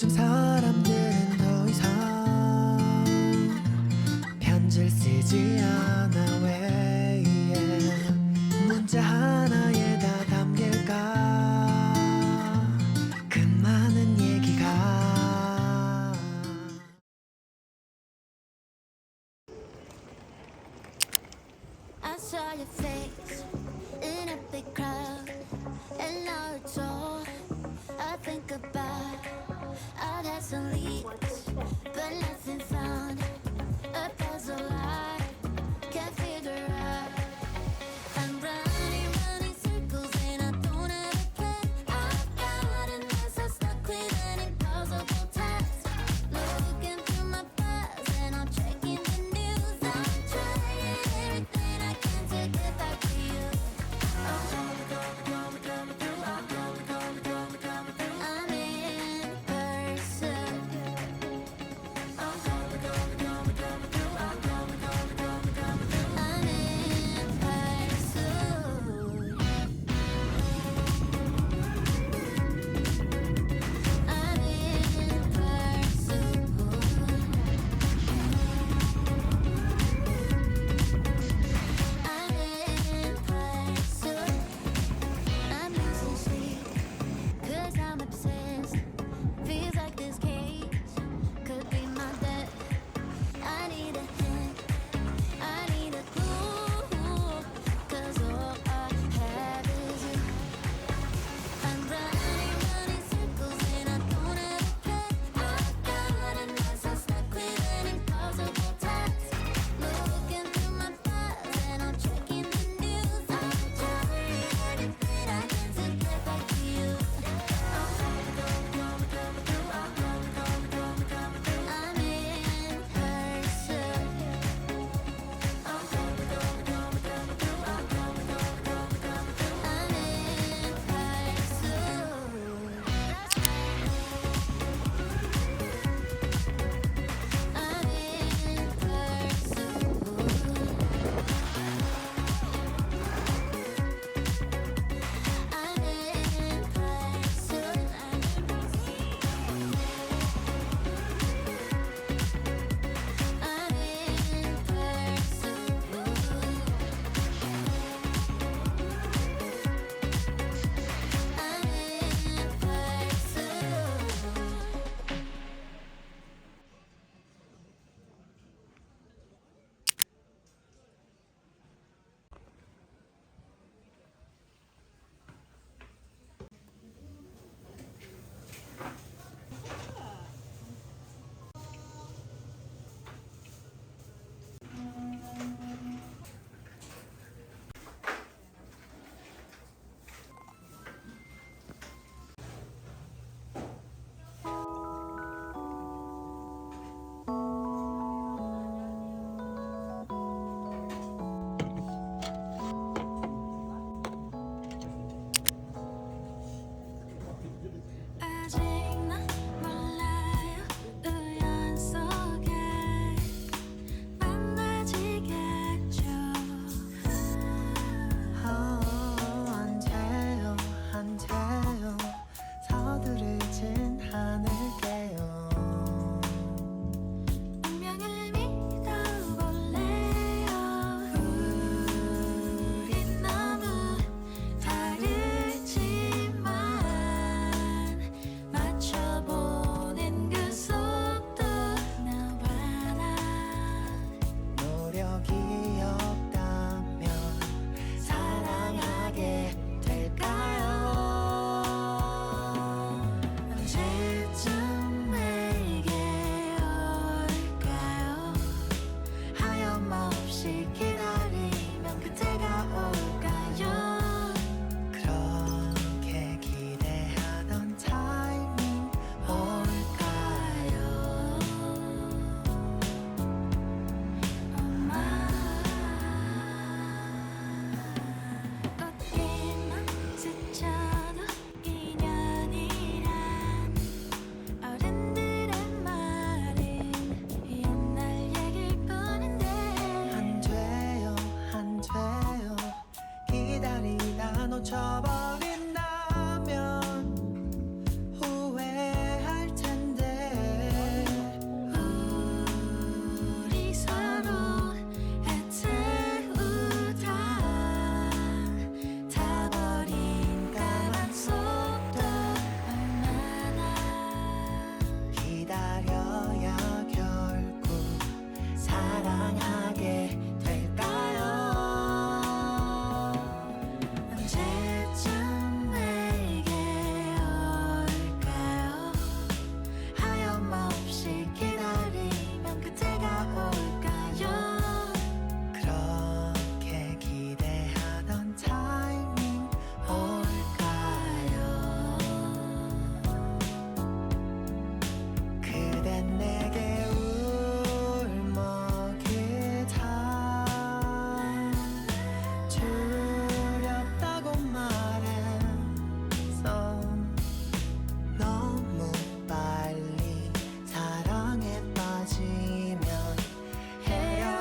요즘 사람들은 더 이상 편지를 쓰지 않아. 왜 문자 하나에 다 담길까 그 많은 얘기가. I saw your face in a big crowd, and now it's all I think about. I've had some leads, but nothing found. A puzzle I can't figure out. I'm running circles and I don't have a plan. I've gotten myself stuck with an impossible task. Looking through my files and I'm checking the news. I'm trying everything I can to get back to you. I'm in person. I'm losing sleep, 'cause I'm obsessed. Feels like this cage could be my death. I need a hint, I need a clue, 'cause all I have is you. I'm running circles and I don't have a plan. I've gotten myself stuck with an impossible task. Looking through my files and I'm checking the news. I'm trying everything I can to get back to you. I'm in 아직 난 몰라요. 우연 속에 만나지겠죠. 안 돼요, 안 돼요. 서두르진 않을게요. 운명을 믿어볼래요. 우린 너무 다르지만 맞춰보는 그 속도 나와 나. 노력이 없다면 사랑하게 될까요? 언제쯤 내게 올까요? 하염없이 기다리면 그때가 올까요? 그렇게 기대하던 타이밍 올까요? 엄마 꽃길만 스쳐도 인연이란 어른들의 말은 옛날 얘길 뿐인데. 안 돼요, 안 돼요. 기다리다 놓쳐버린다면 후회할 텐데.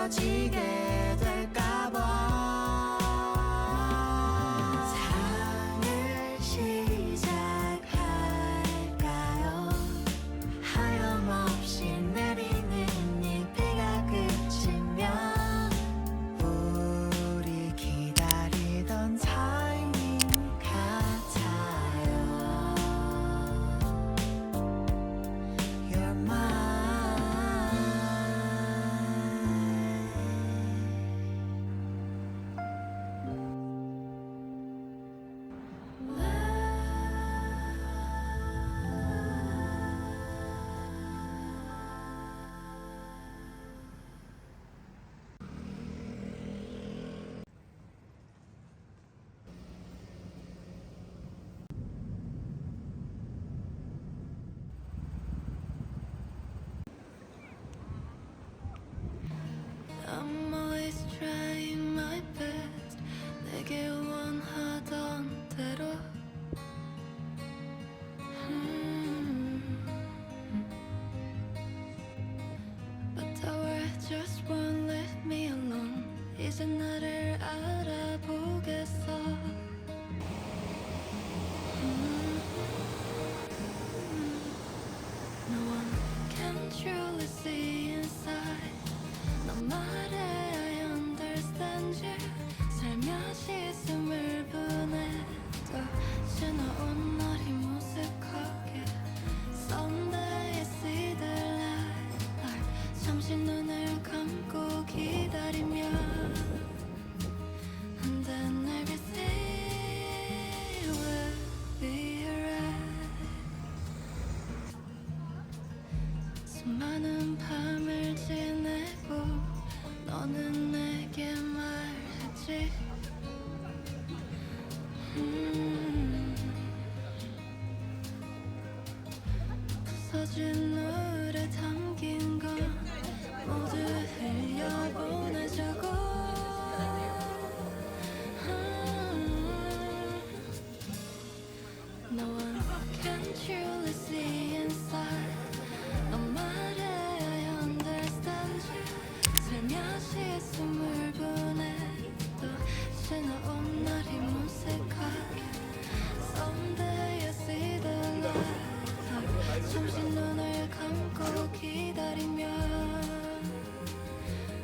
멀어지게 될까봐 사랑을 시작할까요? 하염없이 내리는 이 비가 그치면 우리 기다리던 타이밍 같아요. You're mine. I'm always trying my best. 내게 원하던 대로. But the world just won't let me alone. 이제 나를 알아보겠어. No one can truly see inside. 너 말해 I understand you. 살며시 숨을 보내도 지나온 날이 무색하게 Someday I see the light. 잠시 눈을 감고 기다리며 And then everything will be alright. 수많은 밤을 지내고 너는 내게 말했지. 부서진 노래 담긴 건 모두 흘려보내자고. No one can truly see inside. 너 말해 I understand you. 살며시 숨을 보내도 지나온 날이 무색하게 Someday I see the light. 잠시 눈을 감고 기다리며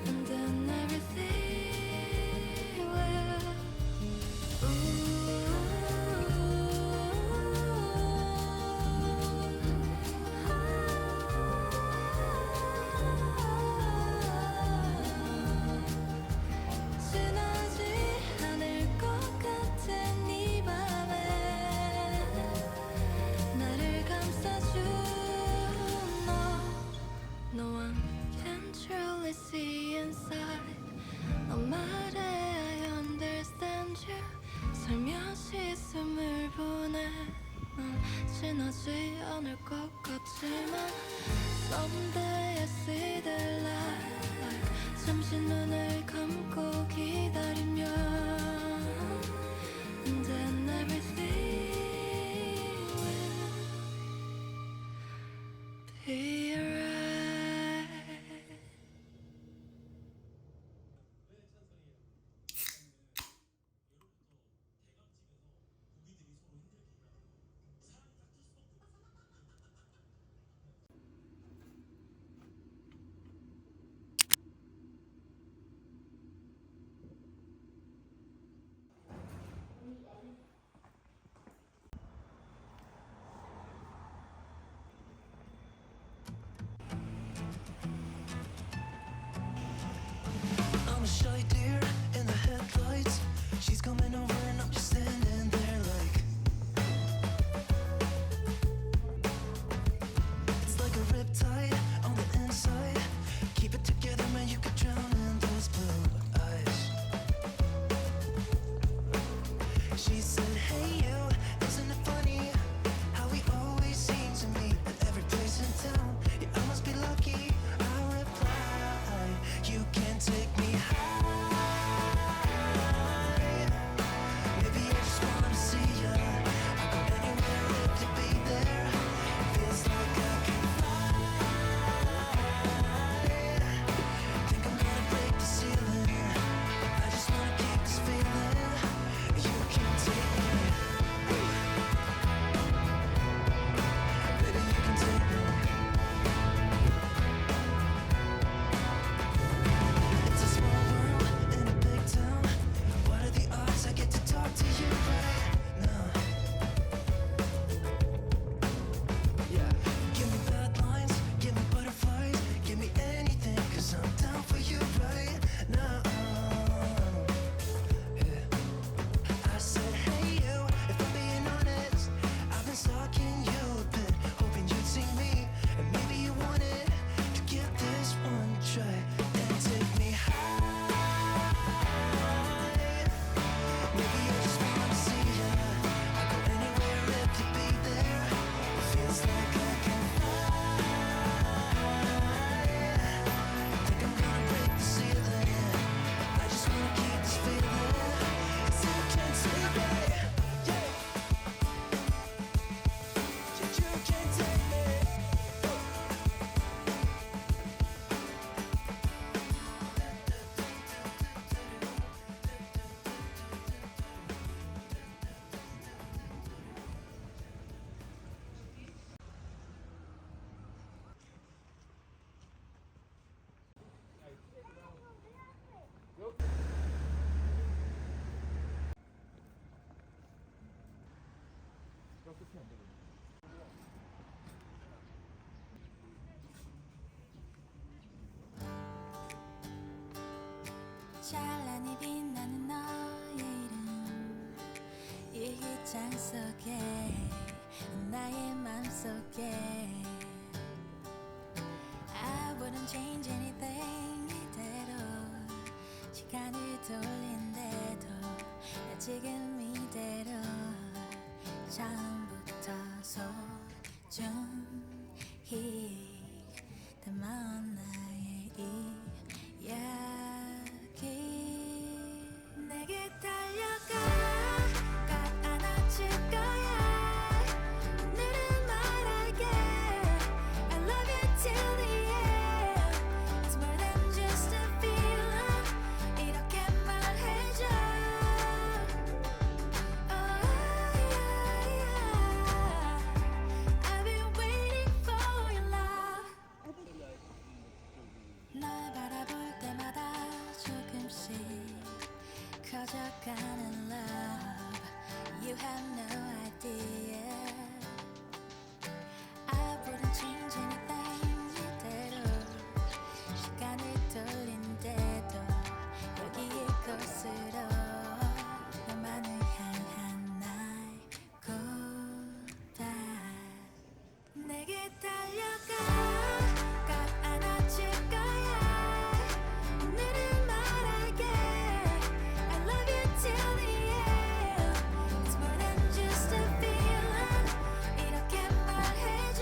And then everything will 지나지 않을 것 같은 이 밤에 나를 감싸준 너. No one can truly see inside. 너 말해 I understand you. 살며시 숨을 보내 넌 지나지 않을 것 같지만 Someday I see the light. 잠시 눈을 감고 기다리며 And then everything will be alright. 끝이 안 되거든. 찬란히 빛나는 너의 이름 일기장 속에 나의 맘속에 I wouldn't change anything 이대로 시간을 돌린대도 나 지금 이대로 처음부터 소중히 담아온 나의 이야기 내게 달려가 꼭 안아줄 거야 오늘은 말할게 I love you till the end It's more than just a feeling 이렇게 말해줘 Oh yeah I've been waiting for your love 널 바라볼 때마다 조금씩 커져가는 love You have no idea I wouldn't change anything 이대로 시간을 돌린대도 여기 이곳으로 너만을 향한 날 고백 내게 달려가 꼭 안아줄 거야 오늘은 말할게 I love you till the end It's more than just a feeling 이렇게 말해줘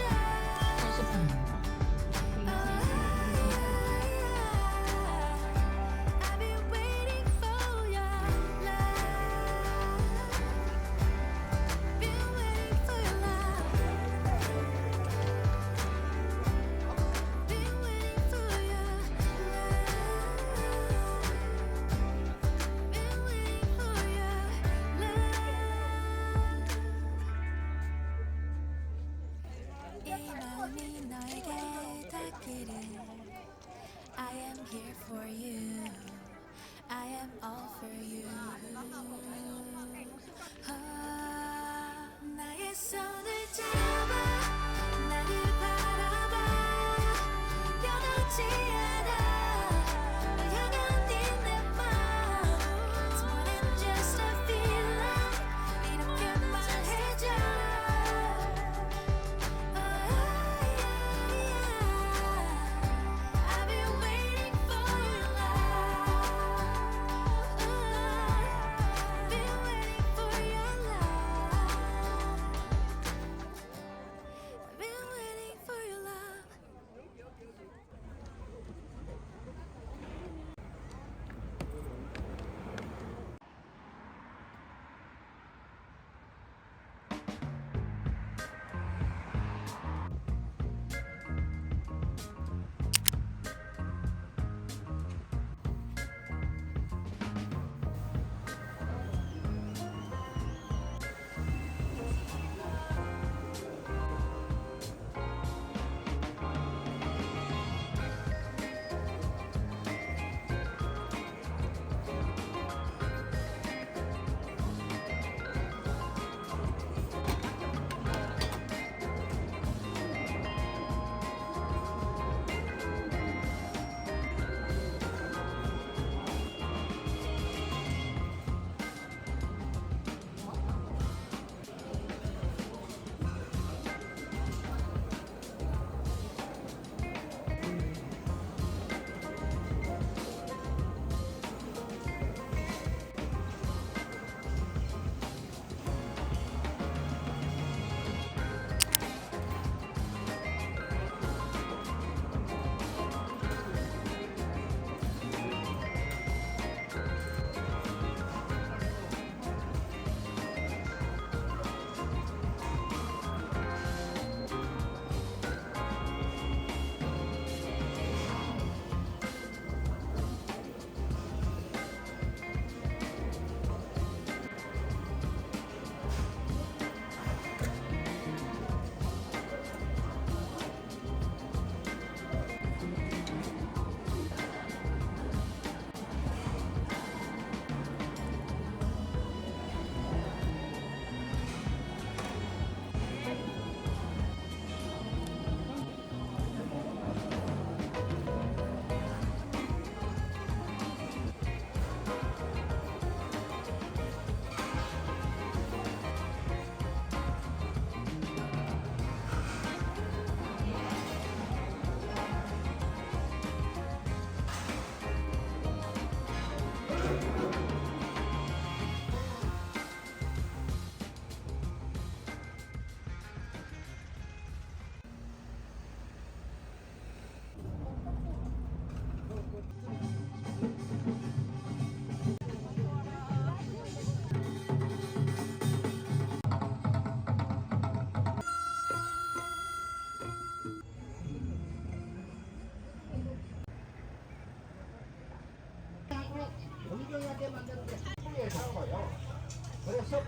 유리병하게 만드는 게 통일 사고요. 그래서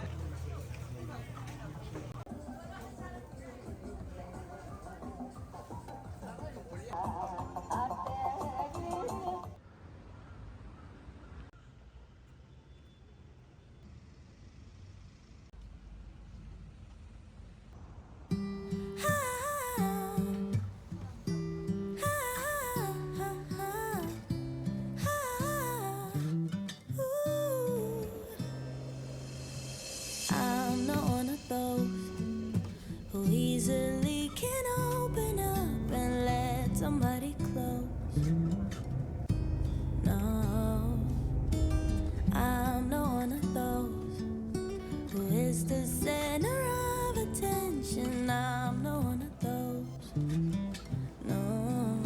I'm not one of those who easily can open up and let somebody close. No, I'm not one of those who is the center of attention. I'm not one of those. No.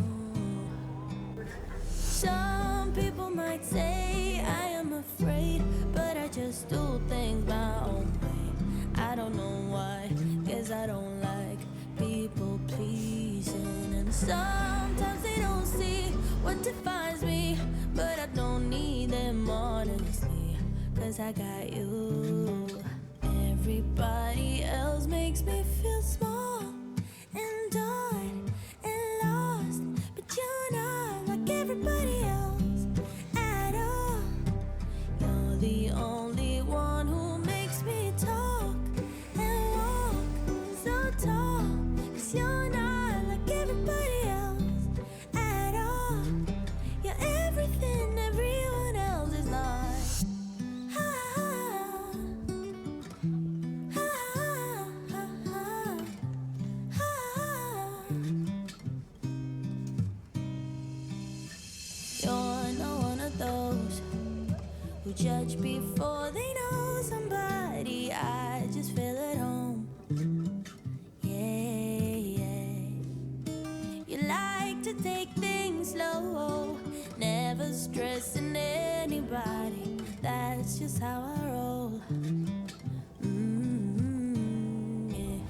Some people might say I am afraid, but I just do things my own way. I don't know why, guess I don't like people pleasing. And sometimes they don't see what defines me, but I don't need them honestly, cause I got you. Everybody else makes me feel small and done and lost, but you're not like everybody else at all. You're the only one who makes me talk and walk so tall, cause you're not like everybody else at all. You're everything everyone else is not. You're not one of those who judge before they know somebody. I just feel at home. Yeah, yeah. You like to take things slow, never stressing anybody. That's just how I roll. Yeah.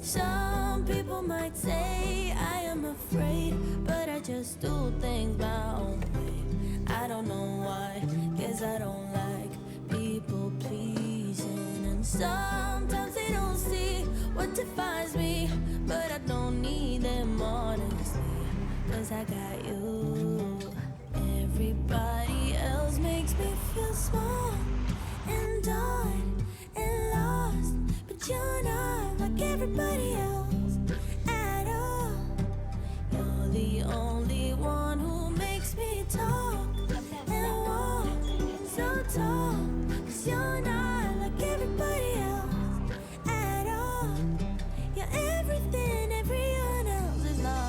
Some people might say I am afraid, but I just do things my own way. I don't know why, guess I don't like people pleasing. And sometimes they don't see what defines me, but I don't need them honestly, cause I got you. Everybody else makes me feel small and done and lost, but you're not like everybody else at all. You're the only one who makes me talk and walk so tall, cause you're not like everybody else at all. You're everything everyone else is not.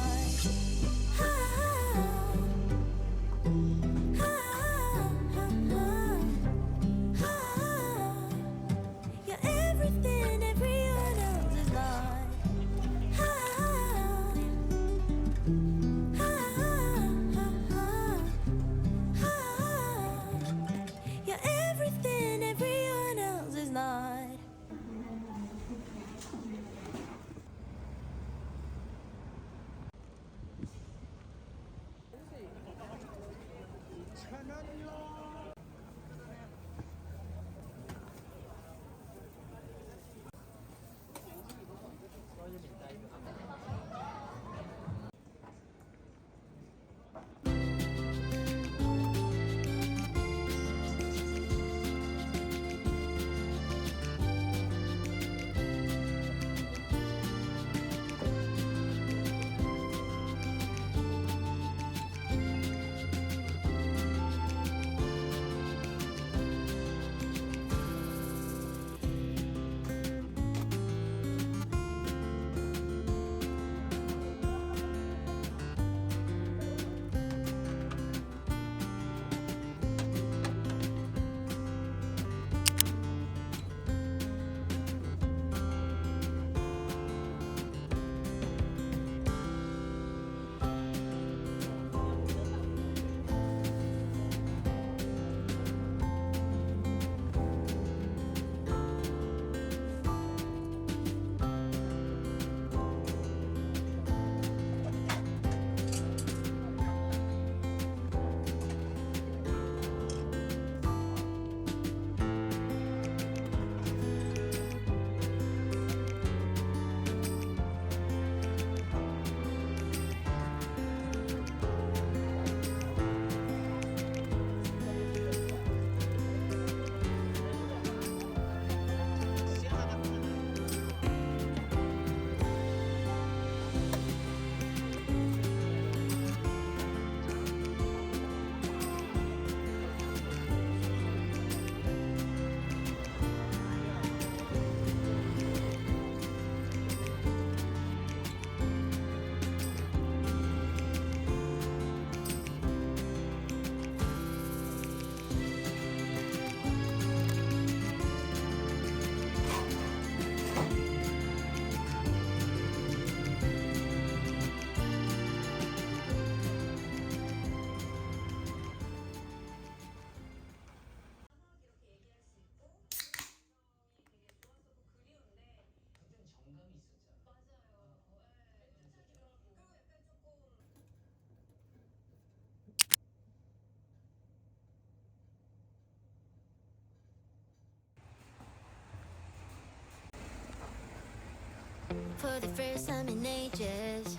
For the first time in ages,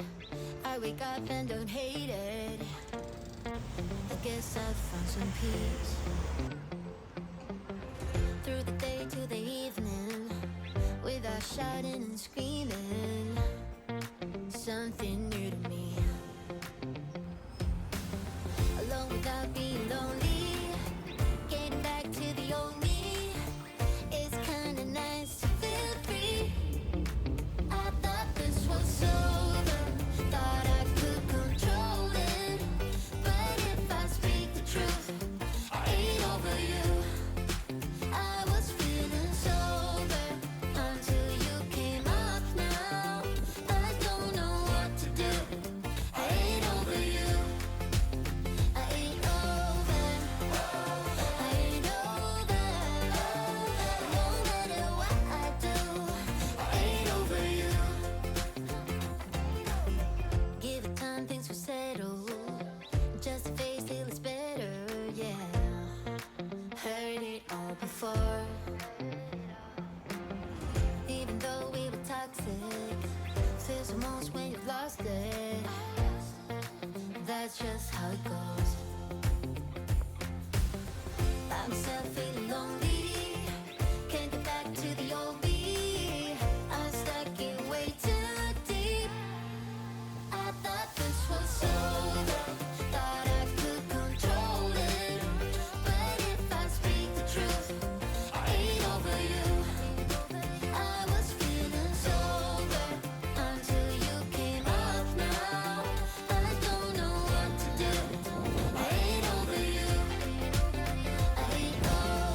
I wake up and don't hate it. I guess I've found some peace. Through the day to the evening, without shouting and screaming, something new to me. Alone without being lonely, getting back to the old me. It's kinda nice to feel free. I thought this was over, thought I could control it. But if I speak the truth, I ain't over you. I was feeling sober until you came up now. I don't know what to do. I ain't over you. I ain't over. I ain't over. No matter what I do, I ain't over you. Give it time, things will settle. Just a face till it's better, yeah. Heard it all before. Even though we were toxic, feels the most when you've lost it. That's just how it goes. By myself feeling lonely, can't get back to the old me. I'm stuck in way too deep. I thought this was over, thought I could control it. But if I speak the truth, I ain't over you. I was feeling sober until you came up now. I don't know what to do. I ain't over you. I ain't over.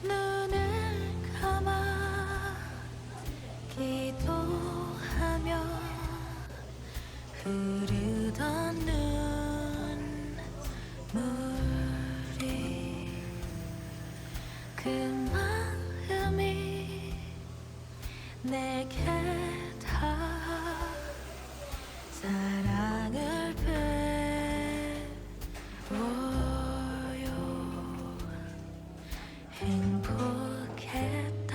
눈을 감아 기도하며 흐르던 눈물이 그 마음이 내게 다 사랑을 배워요. 행복했던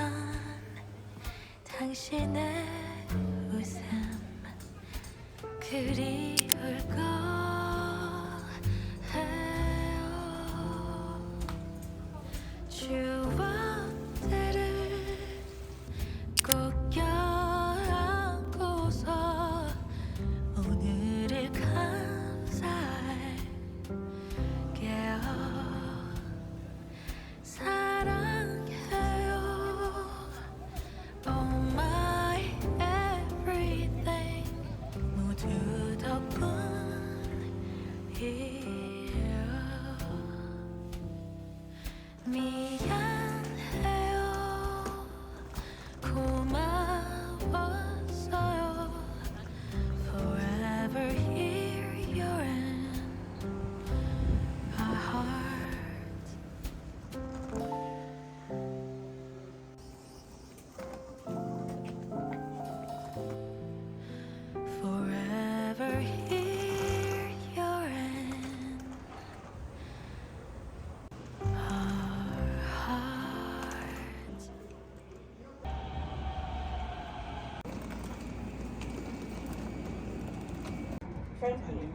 당신의 웃음 그리울 거예요. 추억들을 꼭 껴안고서 오늘을 감사할게요. 사랑해요. Oh my everything 모두 덕분이에요. 미안해요. 고마웠어요. Forever here you're in our hearts. Forever here you're in our hearts. Thank you.